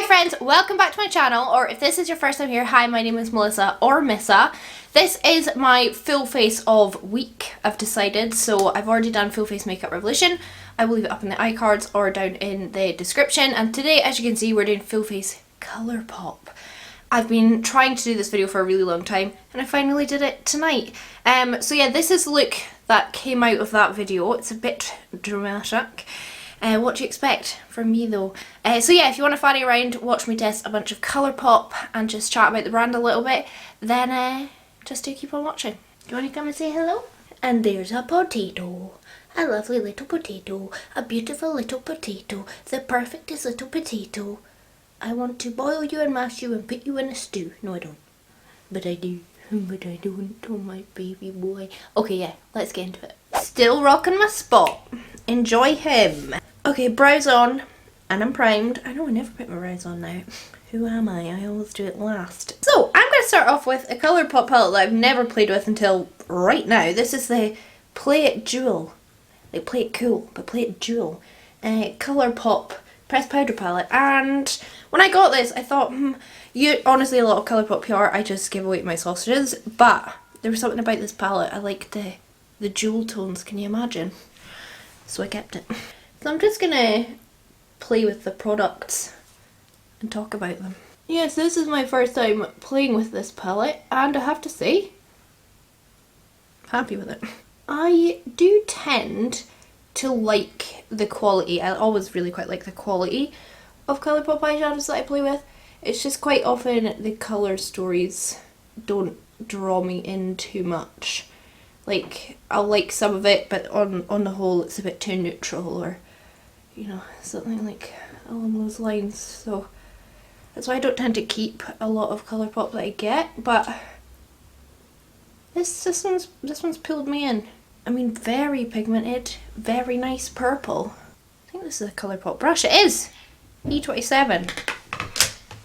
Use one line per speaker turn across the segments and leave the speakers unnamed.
Hi friends, welcome back to my channel, or if this is your first time here, hi, my name is Melissa or Missa. This is my full face of week, I've decided, so I've already done full face makeup revolution. I will leave it up in the iCards or down in the description, and today, as you can see, we're doing full face Colourpop. I've been trying to do this video for a really long time, and I finally did it tonight. So yeah, this is the look that came out of that video. It's a bit dramatic. What do you expect from me though? So yeah, if you want to fanny around, watch me test a bunch of Colourpop and just chat about the brand a little bit, then just do keep on watching. Do you want to come and say hello? And there's a potato. A lovely little potato. A beautiful little potato. The perfectest little potato. I want to boil you and mash you and put you in a stew. No, I don't. But I do. But I don't. Oh, my baby boy. Okay, yeah, let's get into it. Still rocking my spot. Enjoy him. Okay, brows on, and I'm primed. I know I never put my brows on now. Who am I? I always do it last. So, I'm going to start off with a Colourpop palette that I've never played with until right now. This is the Play It Jewel. Like, play it cool, but play it jewel. Colourpop pressed powder palette. And when I got this, I thought, honestly, a lot of Colourpop PR, I just give away my sausages. But there was something about this palette. I liked the jewel tones, can you imagine? So I kept it. So I'm just gonna play with the products and talk about them. Yes, this is my first time playing with this palette, and I have to say, happy with it. I do tend to like the quality. I always really quite like the quality of Colourpop eyeshadows that I play with. It's just quite often the colour stories don't draw me in too much. Like, I'll like some of it, but on the whole it's a bit too neutral, or, you know, something like along those lines. So that's why I don't tend to keep a lot of Colourpop that I get, but this one's pulled me in. I mean, very pigmented, very nice purple. I think this is a Colourpop brush. It is! E27.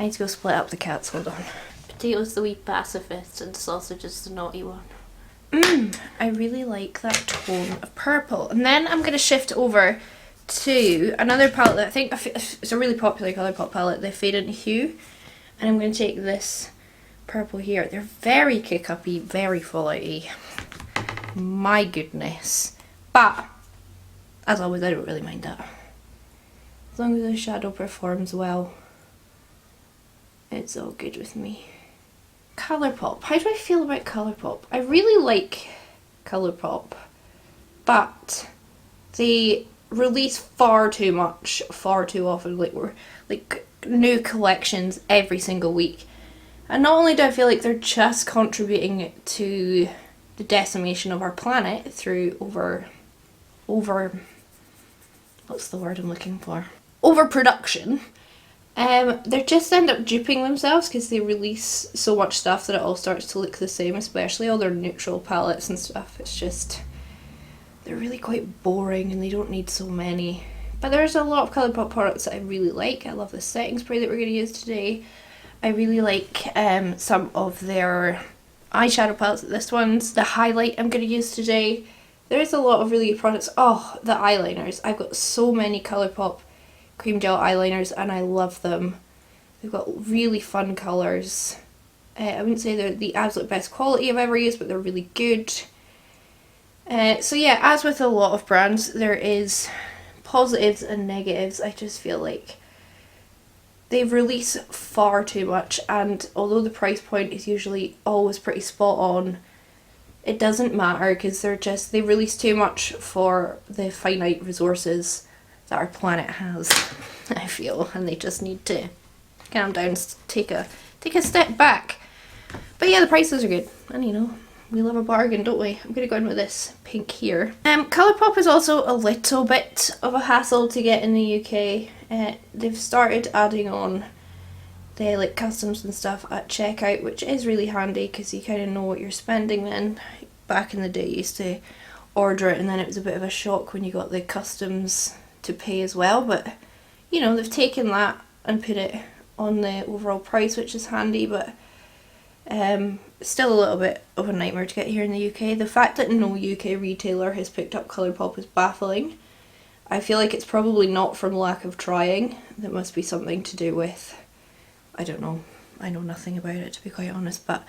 I need to go split up the cats, hold on. Potato's the wee pacifist and sausage is the naughty one. I really like that tone of purple. And then I'm going to shift over to another palette that I think it's a really popular Colourpop palette, the Fade into Hue. And I'm going to take this purple here. They're very kick-uppy, very fallout-y. My goodness. But, as always, I don't really mind that. As long as the shadow performs well, it's all good with me. Colourpop. How do I feel about Colourpop? I really like Colourpop, but they release far too much, far too often. Like new collections every single week. And not only do I feel like they're just contributing to the decimation of our planet through over what's the word I'm looking for? Overproduction. They just end up duping themselves because they release so much stuff that it all starts to look the same, especially all their neutral palettes and stuff. It's just, they're really quite boring and they don't need so many. But there's a lot of Colourpop products that I really like. I love the setting spray that we're going to use today. I really like some of their eyeshadow palettes. This one's the highlight I'm going to use today. There's a lot of really good products. Oh, the eyeliners. I've got so many Colourpop cream gel eyeliners and I love them. They've got really fun colours. I wouldn't say they're the absolute best quality I've ever used, but they're really good. So yeah, as with a lot of brands, there is positives and negatives. I just feel like they release far too much, and although the price point is usually always pretty spot on, it doesn't matter because they release too much for the finite resources that our planet has, I feel, and they just need to calm down, take a step back. But yeah, the prices are good, and you know, we love a bargain, don't we? I'm gonna go in with this pink here. Colourpop is also a little bit of a hassle to get in the UK. They've started adding on the like customs and stuff at checkout, which is really handy because you kind of know what you're spending then. Back in the day, you used to order it and then it was a bit of a shock when you got the customs to pay as well, but you know, they've taken that and put it on the overall price, which is handy, but still a little bit of a nightmare to get here in the UK. The fact that no UK retailer has picked up Colourpop is baffling. I feel like it's probably not from lack of trying. There must be something to do with I don't know. I know nothing about it, to be quite honest, but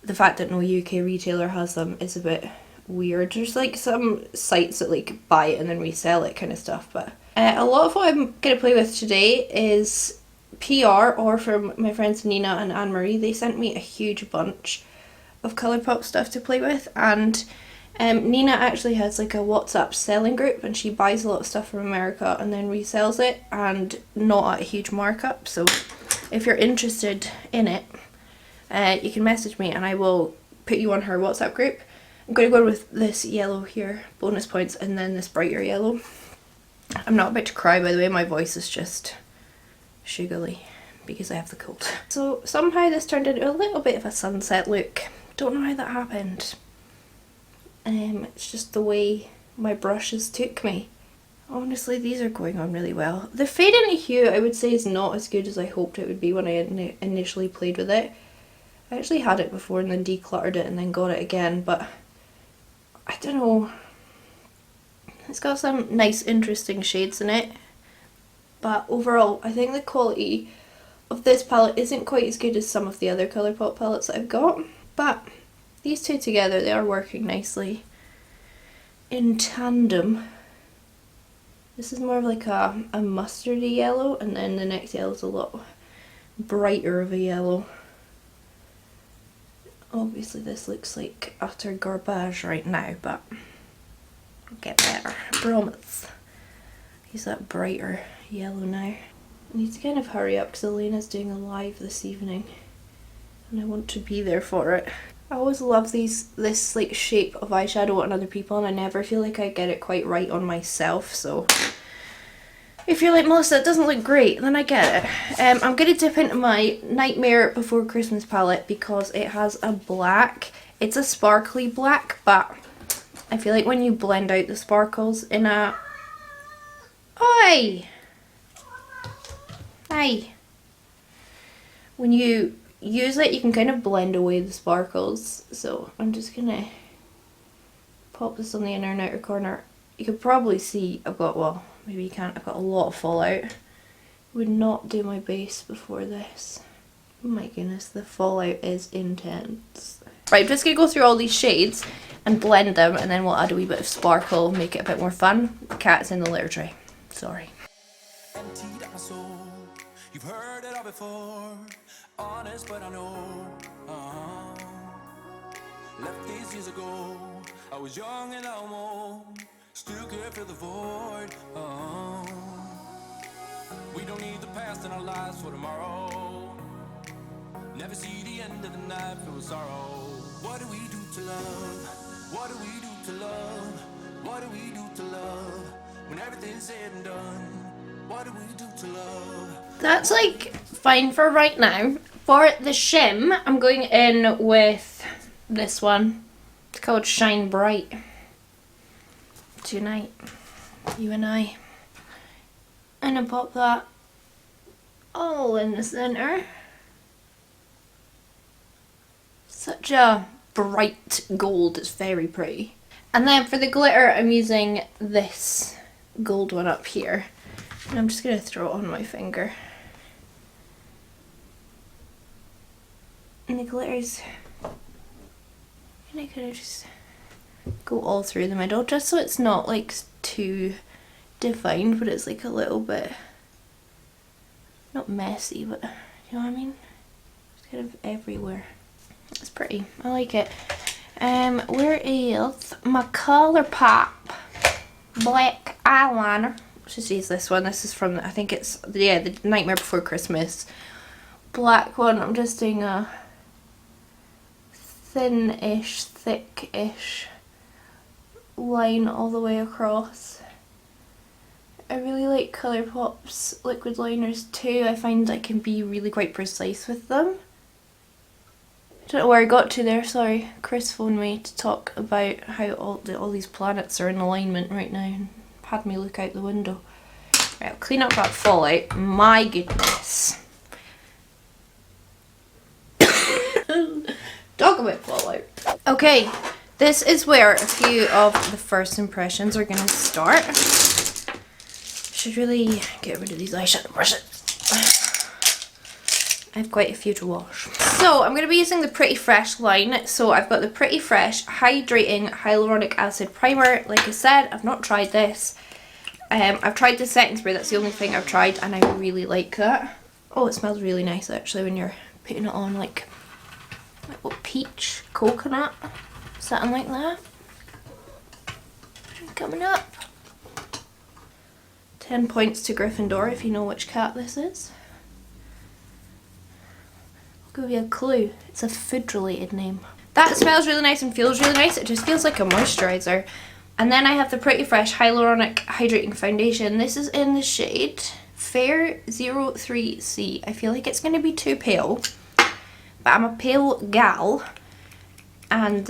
the fact that no UK retailer has them is a bit weird. There's like some sites that like buy it and then resell it kind of stuff, but a lot of what I'm going to play with today is PR, or from my friends Nina and Anne-Marie. They sent me a huge bunch of Colourpop stuff to play with, and Nina actually has like a WhatsApp selling group, and she buys a lot of stuff from America and then resells it, and not at a huge markup. So if you're interested in it, you can message me and I will put you on her WhatsApp group. I'm going to go with this yellow here, bonus points, and then this brighter yellow. I'm not about to cry, by the way, my voice is just sugary because I have the cold. So somehow this turned into a little bit of a sunset look. Don't know how that happened. It's just the way my brushes took me. Honestly, these are going on really well. The fade into hue, I would say, is not as good as I hoped it would be when I initially played with it. I actually had it before and then decluttered it and then got it again, but I don't know. It's got some nice interesting shades in it, but overall I think the quality of this palette isn't quite as good as some of the other Colourpop palettes that I've got, but these two together, they are working nicely in tandem. This is more of like a mustardy yellow, and then the next yellow is a lot brighter of a yellow. Obviously this looks like utter garbage right now, but it'll get better, I promise. Use that brighter yellow now. I need to kind of hurry up because Elena's doing a live this evening and I want to be there for it. I always love this like shape of eyeshadow on other people, and I never feel like I get it quite right on myself, so if you're like, Melissa, it doesn't look great, then I get it. I'm going to dip into my Nightmare Before Christmas palette because it has a black. It's a sparkly black, but I feel like when you blend out the sparkles in a... Oi! Hi! When you use it, you can kind of blend away the sparkles. So I'm just going to pop this on the inner and outer corner. You could probably see I've got, well, maybe you can't, I've got a lot of fallout. Would not do my base before this. Oh my goodness, the fallout is intense. Right, I'm just going to go through all these shades and blend them, and then we'll add a wee bit of sparkle, make it a bit more fun. The cat's in the litter tray. Sorry.
Emptied out my soul. You've heard it all before. Honest, but I know. Left these years ago. I was young and almost still could fill the void. We don't need the past in our lives for tomorrow. Never see the end of the night filled with sorrow. What do we do to love? What do we do to love? What do we do to love? When everything's said and done, what do we do to love?
That's like fine for right now. For the shim, I'm going in with this one. It's called Shine Bright. Tonight, you and I. And I pop that all in the center. Such a bright gold, it's very pretty. And then for the glitter, I'm using this gold one up here. And I'm just going to throw it on my finger. And the glitters, and I kind of just go all through the middle, just so it's not like too defined, but it's like a little bit, not messy, but you know what I mean? It's kind of everywhere. It's pretty, I like it. Where is my Colourpop black eyeliner? Let's just use this one. This is from, I think it's, yeah, the Nightmare Before Christmas black one. I'm just doing a thin-ish, thick-ish line all the way across. I really like Colourpop's liquid liners too. I find I can be really quite precise with them. I don't know where I got to there, sorry. Chris phoned me to talk about how all these planets are in alignment right now and had me look out the window. Right, I'll clean up that fallout. My goodness. Talk about fallout. Okay, this is where a few of the first impressions are going to start. Should really get rid of these eyeshadow brushes. I have quite a few to wash. So I'm going to be using the Pretty Fresh line. So I've got the Pretty Fresh Hydrating Hyaluronic Acid Primer. Like I said, I've not tried this. I've tried the setting spray, that's the only thing I've tried, and I really like that. Oh, it smells really nice actually when you're putting it on, like what, peach, coconut, something like that. Coming up. 10 points to Gryffindor if you know which cat this is. I'll give you a clue. It's a food related name. That smells really nice and feels really nice. It just feels like a moisturiser. And then I have the Pretty Fresh Hyaluronic Hydrating Foundation. This is in the shade Fair 03C. I feel like it's going to be too pale, but I'm a pale gal, and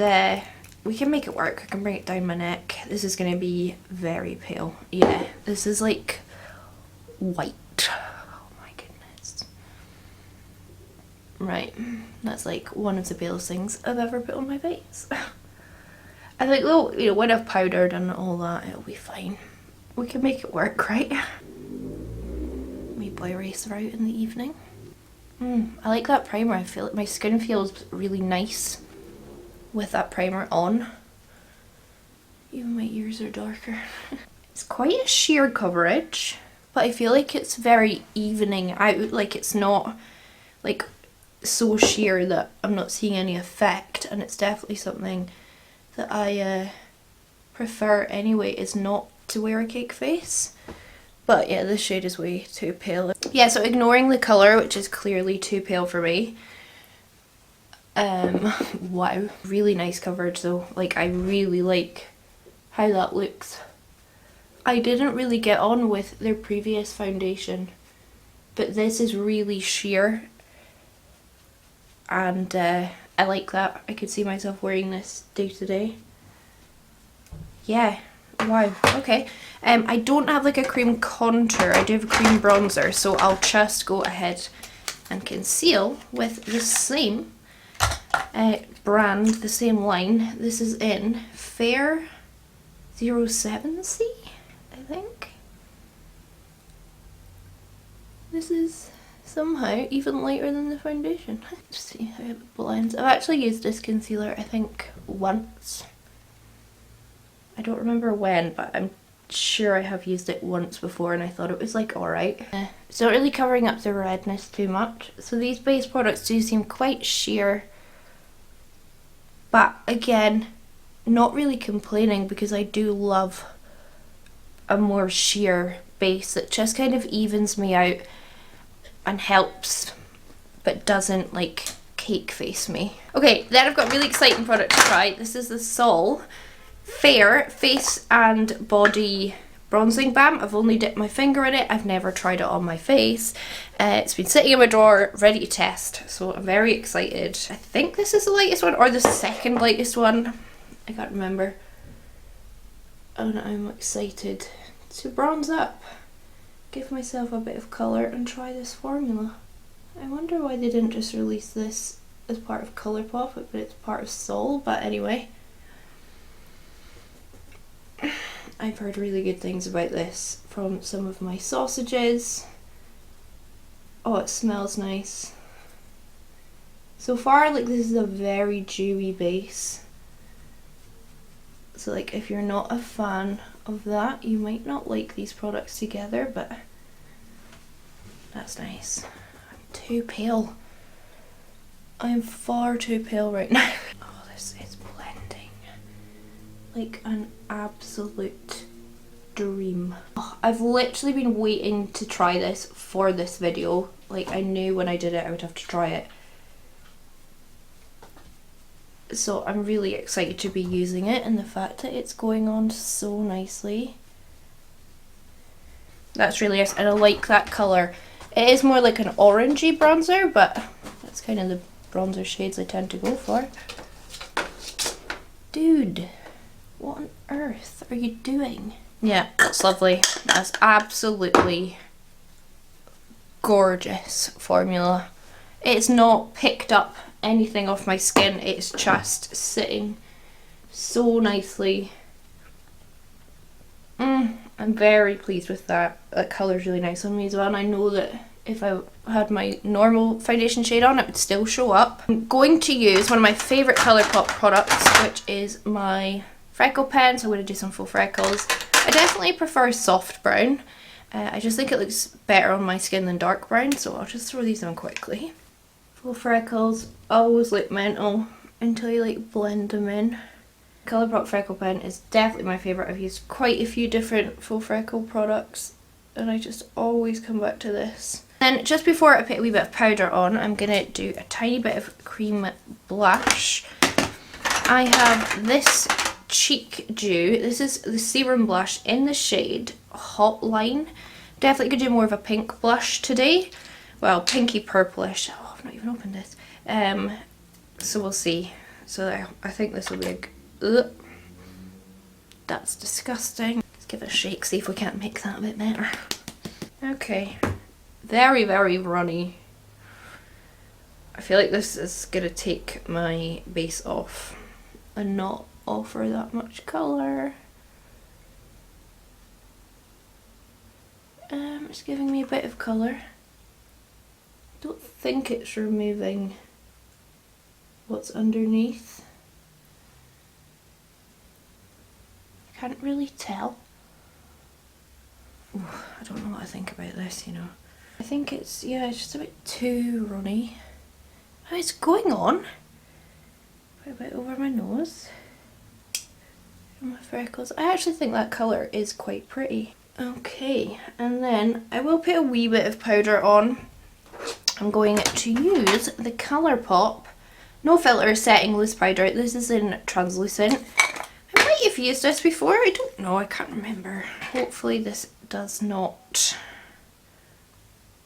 we can make it work. I can bring it down my neck. This is going to be very pale. Yeah, this is like white. Oh my goodness. Right, that's like one of the palest things I've ever put on my face. I think, well, you know, when I've powdered and all that, it'll be fine. We can make it work, right? Maybe erase her out in the evening. I like that primer. I feel like my skin feels really nice with that primer on. Even my ears are darker. It's quite a sheer coverage, but I feel like it's very evening out. Like it's not like so sheer that I'm not seeing any effect, and it's definitely something that I prefer anyway, is not to wear a cake face. But yeah, this shade is way too pale. Yeah, so ignoring the colour, which is clearly too pale for me. Wow, really nice coverage though. Like, I really like how that looks. I didn't really get on with their previous foundation, but this is really sheer, and I like that. I could see myself wearing this day to day. Yeah, wow, okay. I don't have like a cream contour, I do have a cream bronzer, so I'll just go ahead and conceal with the same brand, the same line. This is in Fair 07C, I think. This is somehow even lighter than the foundation. Let's see how it blends. I've actually used this concealer, I think, once. I don't remember when, but I'm sure I have used it once before and I thought it was like alright. It's not really covering up the redness too much. So these base products do seem quite sheer, but again, not really complaining because I do love a more sheer base that just kind of evens me out and helps, but doesn't like cake face me. Okay, then I've got a really exciting product to try. This is the Sol Fair Face and Body Bronzing Balm. I've only dipped my finger in it. I've never tried it on my face. It's been sitting in my drawer ready to test, so I'm very excited. I think this is the lightest one or the second lightest one. I can't remember. And I'm excited to bronze up, give myself a bit of colour and try this formula. I wonder why they didn't just release this as part of Colourpop, but it's part of Sol, but anyway. I've heard really good things about this from some of my sausages. Oh, it smells nice. So far, like, this is a very dewy base. So like, if you're not a fan of that, you might not like these products together, but that's nice. I'm too pale. I'm far too pale right now. Oh, this is blending like an absolute dream. Oh, I've literally been waiting to try this for this video. Like, I knew when I did it I would have to try it. So I'm really excited to be using it, and the fact that it's going on so nicely. That's really nice, and I like that colour. It is more like an orangey bronzer, but that's kind of the bronzer shades I tend to go for. Dude, what on earth are you doing? Yeah, that's lovely. That's absolutely gorgeous formula. It's not picked up anything off my skin, it's just sitting so nicely. I'm very pleased with that. That colour's really nice on me as well, and I know that if I had my normal foundation shade on, it would still show up. I'm going to use one of my favourite Colourpop products, which is my freckle pen, so I'm going to do some faux freckles. I definitely prefer soft brown. I just think it looks better on my skin than dark brown, so I'll just throw these on quickly. Faux freckles always look mental until you like blend them in. Colourpop freckle pen is definitely my favourite. I've used quite a few different faux freckle products and I just always come back to this. Then just before I put a wee bit of powder on, I'm going to do a tiny bit of cream blush. I have this Cheek Dew. This is the serum blush in the shade Hotline. Definitely going to do more of a pink blush today. Well, pinky purplish. Oh, I've not even opened this. So we'll see. So I think this will be a... That's disgusting. Let's give it a shake, see if we can't make that a bit better. Okay. Very, very runny. I feel like this is going to take my base off and not offer that much colour. It's giving me a bit of colour. I don't think it's removing what's underneath. I can't really tell. Ooh, I don't know what I think about this, you know. I think it's, yeah, it's just a bit too runny. Oh, it's going on. Put a bit over my nose. And my freckles. I actually think that colour is quite pretty. Okay, and then I will put a wee bit of powder on. I'm going to use the Colourpop No Filter Setting Loose Powder. This is in translucent. I might have used this before. I don't know. I can't remember. Hopefully this does not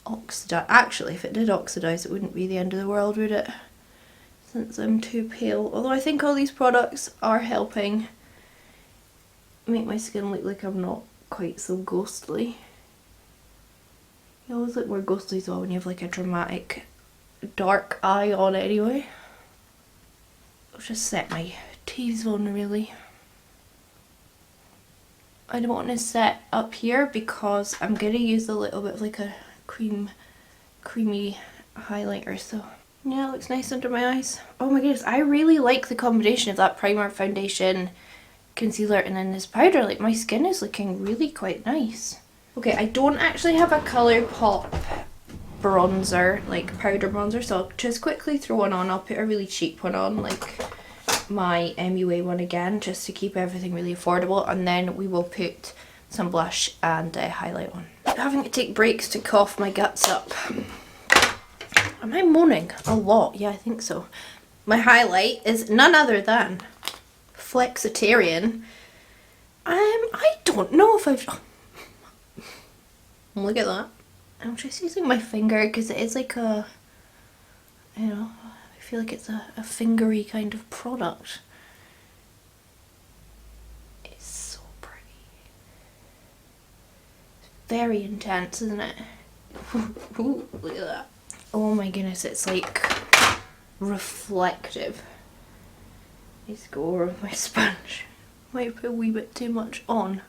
oxidize. Actually, if it did oxidize, it wouldn't be the end of the world, would it? Since I'm too pale. Although I think all these products are helping make my skin look like I'm not quite so ghostly. You always look more ghostly as well when you have like a dramatic dark eye on anyway. I'll just set my T-zone really. I don't want to set up here because I'm going to use a little bit of like a creamy highlighter, so yeah, it looks nice under my eyes. Oh my goodness, I really like the combination of that primer, foundation, concealer and then this powder. Like my skin is looking really quite nice. Okay, I don't actually have a Colourpop bronzer, like powder bronzer, so I'll just quickly throw one on. I'll put a really cheap one on, like my MUA one again, just to keep everything really affordable, and then we will put some blush and highlight on. I'm having to take breaks to cough my guts up. Am I moaning a lot? Yeah, I think so. My highlight is none other than Flexitarian. I don't know if I've... Look at that. I'm just using my finger because it is like a, you know, I feel like it's a fingery kind of product. It's so pretty. It's very intense, isn't it? Ooh, look at that. Oh my goodness, it's like reflective. Let's go over with my sponge. Might put a wee bit too much on.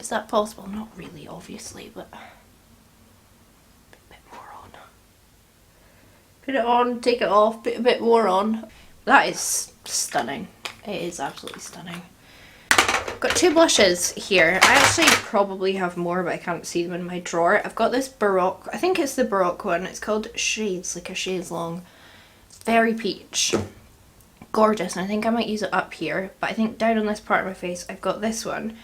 Is that possible? Not really, obviously, but a bit more on. Put it on, take it off, put a bit more on. That is stunning. It is absolutely stunning. Got two blushes here. I actually probably have more, but I can't see them in my drawer. I've got this Baroque, I think it's the Baroque one. It's called Shades, like a shades long. It's very peach. Gorgeous, and I think I might use it up here, but I think down on this part of my face I've got this one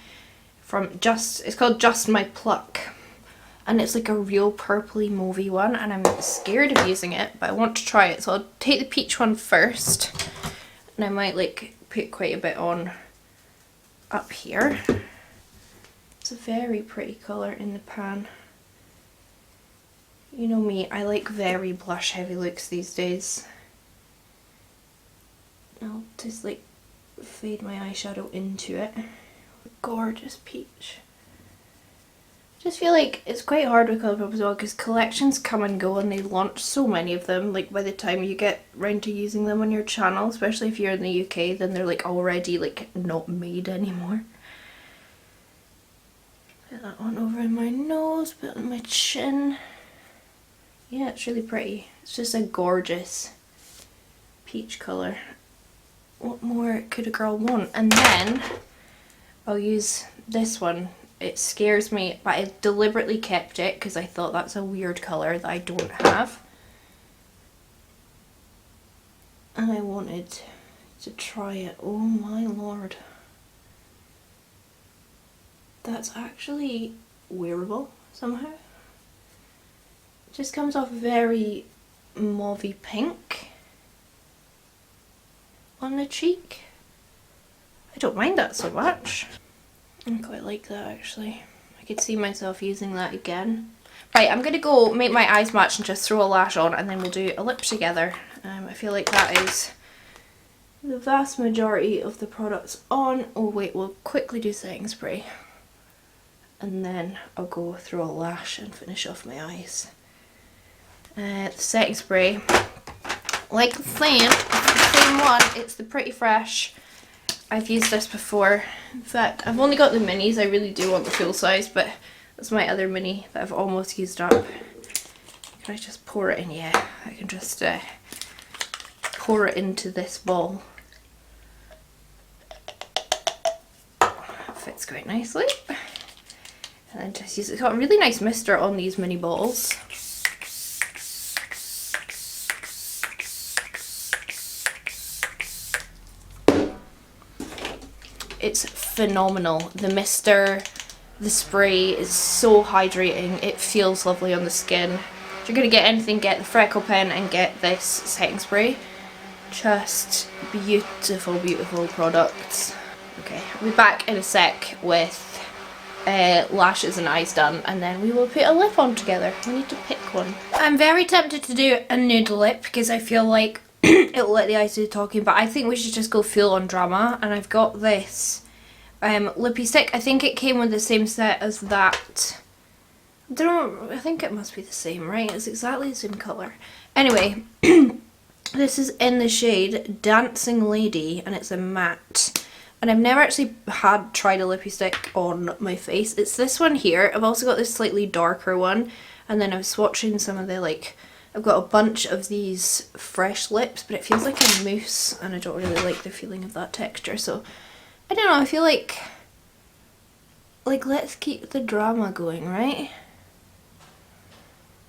from it's called Just My Pluck, and it's like a real purpley mauvey one, and I'm scared of using it, but I want to try it, so I'll take the peach one first, and I might like put quite a bit on up here. It's a very pretty colour in the pan. You know me, I like very blush heavy looks these days. I'll just like fade my eyeshadow into it. Gorgeous peach. I just feel like it's quite hard with Colourpop as well because collections come and go and they launch so many of them. Like by the time you get round to using them on your channel, especially if you're in the UK, then they're like already like not made anymore. Put that one over in my nose, put it on my chin. Yeah, it's really pretty. It's just a gorgeous peach colour. What more could a girl want? And then I'll use this one. It scares me, but I deliberately kept it because I thought that's a weird colour that I don't have. And I wanted to try it. Oh my lord. That's actually wearable somehow. It just comes off very mauvey pink on the cheek. I don't mind that so much. I quite like that actually. I could see myself using that again. Right, I'm gonna go make my eyes match and just throw a lash on, and then we'll do a lip together. I feel like that is the vast majority of the products on. Oh wait, we'll quickly do setting spray. And then I'll go through a lash and finish off my eyes. The setting spray, like the same one, it's the Pretty Fresh. I've used this before. In fact, I've only got the minis. I really do want the full size, but that's my other mini that I've almost used up. Can I just pour it in? Yeah, I can just pour it into this ball. It fits quite nicely. And then just use it. It's got a really nice mister on these mini balls. It's phenomenal. The mister, the spray is so hydrating. It feels lovely on the skin. If you're going to get anything, get the Freckle pen and get this setting spray. Just beautiful, beautiful products. Okay, I'll be back in a sec with lashes and eyes done, and then we will put a lip on together. We need to pick one. I'm very tempted to do a nude lip because I feel like it'll let the eyes do the talking, but I think we should just go full on drama. And I've got this lippy stick. I think it came with the same set as that. I don't know, I think it must be the same, right? It's exactly the same colour. Anyway, this is in the shade Dancing Lady, and it's a matte. And I've never actually tried a lippy stick on my face. It's this one here. I've also got this slightly darker one, and then I was swatching some of the I've got a bunch of these fresh lips, but it feels like a mousse, and I don't really like the feeling of that texture. So I don't know, I feel like let's keep the drama going, right?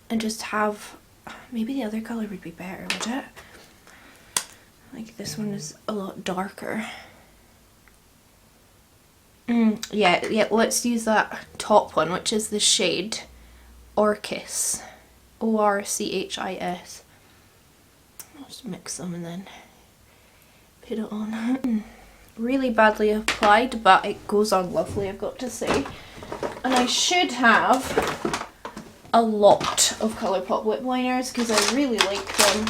And just have, maybe the other colour would be better, would it? Like this one is a lot darker. Yeah, let's use that top one, which is the shade Orchis. Orchis. I'll just mix them and then put it on. Really badly applied, but it goes on lovely, I've got to say. And I should have a lot of Colourpop lip liners because I really like them.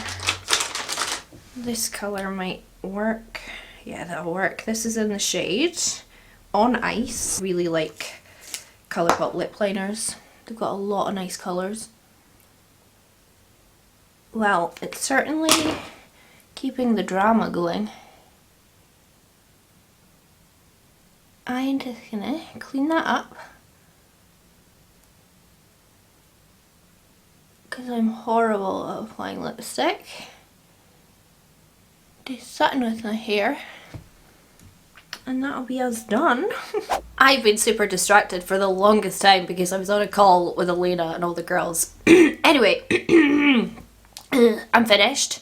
This colour might work. Yeah, that'll work. This is in the shade On Ice. Really like Colourpop lip liners. They've got a lot of nice colours. Well, it's certainly keeping the drama going. I'm just gonna clean that up because I'm horrible at applying lipstick. Do something with my hair and that'll be us done. I've been super distracted for the longest time because I was on a call with Elena and all the girls. Anyway, I'm finished.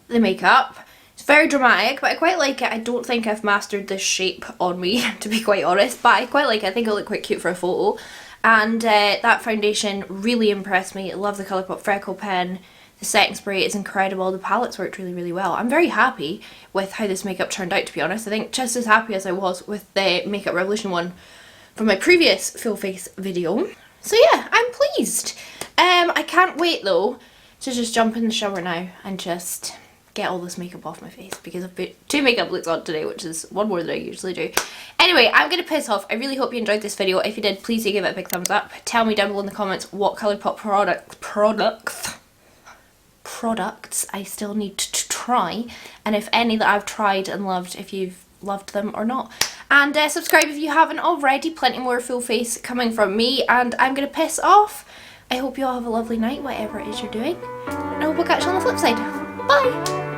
The makeup. It's very dramatic, but I quite like it. I don't think I've mastered this shape on me, to be quite honest, but I quite like it. I think it'll look quite cute for a photo. And that foundation really impressed me. I love the Colourpop Freckle pen. The setting spray is incredible. The palettes worked really, really well. I'm very happy with how this makeup turned out, to be honest. I think just as happy as I was with the Makeup Revolution one from my previous full face video. So yeah, I'm pleased. I can't wait though to just jump in the shower now and just get all this makeup off my face because I've put 2 makeup looks on today, which is one more than I usually do. Anyway, I'm going to piss off. I really hope you enjoyed this video. If you did, please do give it a big thumbs up. Tell me down below in the comments what Colourpop products I still need to try, and if any that I've tried and loved, if you've loved them or not. And subscribe if you haven't already. Plenty more full face coming from me, and I'm going to piss off. I hope you all have a lovely night, whatever it is you're doing. And I hope I'll catch you on the flip side. Bye!